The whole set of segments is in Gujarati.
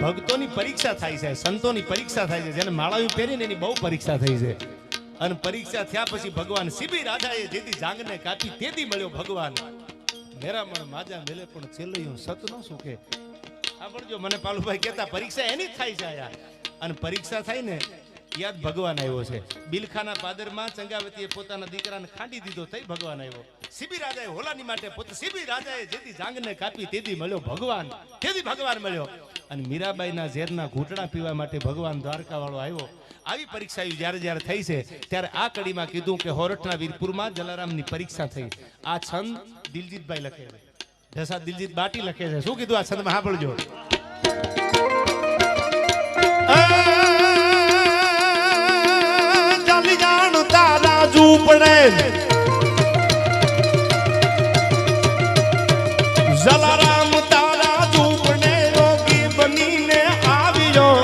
ભક્તોની પરીક્ષા થાય છે, સંતોની પરીક્ષા થાય છે, જેને માળાવી પહેરીને એની બહુ પરીક્ષા થઈ છે. અને પરીક્ષા થયા પછી ભગવાન સીબી રાજાએ જેથી જાંગને કાપી તેથી મળ્યો ભગવાન. મેરામણ માજા મેલે પણ છેલ્લું સત નો સુખે. સાંભળજો, મને પાલુભાઈ કહેતા પરીક્ષા એની થાય છે યાર. અને પરીક્ષા થાય ને યાદ ભગવાન આવ્યો છે. બિલખાના પાદરમાં ચંગાવતીએ પોતાના દીકરાને ખાંડી દીધો થઈ ભગવાન આવ્યો. સીબી રાજાએ હોલાની માટે પોતે સીબી રાજાએ જેથી જાંગને કાપી તેથી મળ્યો ભગવાન, તેથી ભગવાન મળ્યો. અને મીરાબાઈના ઝેરના ઘૂંટડા પીવા માટે ભગવાન દ્વારકા વાળો આવ્યો. આવી પરીક્ષા જ્યારે જ્યારે થઈ છે ત્યારે આ કડીમાં કીધું કે હોરઠના વીરપુરમાં જલારામની પરીક્ષા થઈ. આ છંદ દિલજીતભાઈ લખે છે, ઢસા દિલજીત બાટી લખે છે. શું કીધું આ છંદમાં સાંભળજો. ચાલી જાણ તારા ઝૂંપડે જલારામ તારા ઝૂંપડે રોગી બનીને આવ્યો.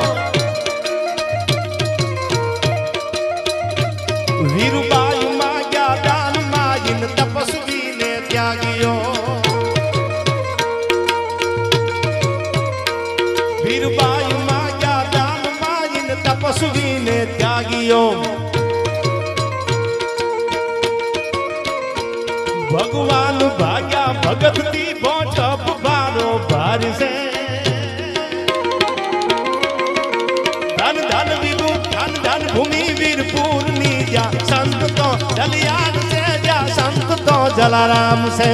વીરબાઈ માગ્યા દાન માગીન તપસ્વીને ત્યાગ્યો. વીરબાઈ માગ્યા દાન માગીન તપસ્વીને ત્યાગ્યો. ભગવાન ભાગ્યા ભગત થી બોટપ બારો ભાર છે. ધન ધન વિભુ ધન ધન ભૂમિ વીરપુર ની જ્યાં સંત તો જલિયાર છે, જ્યાં સંત તો જલારામ છે.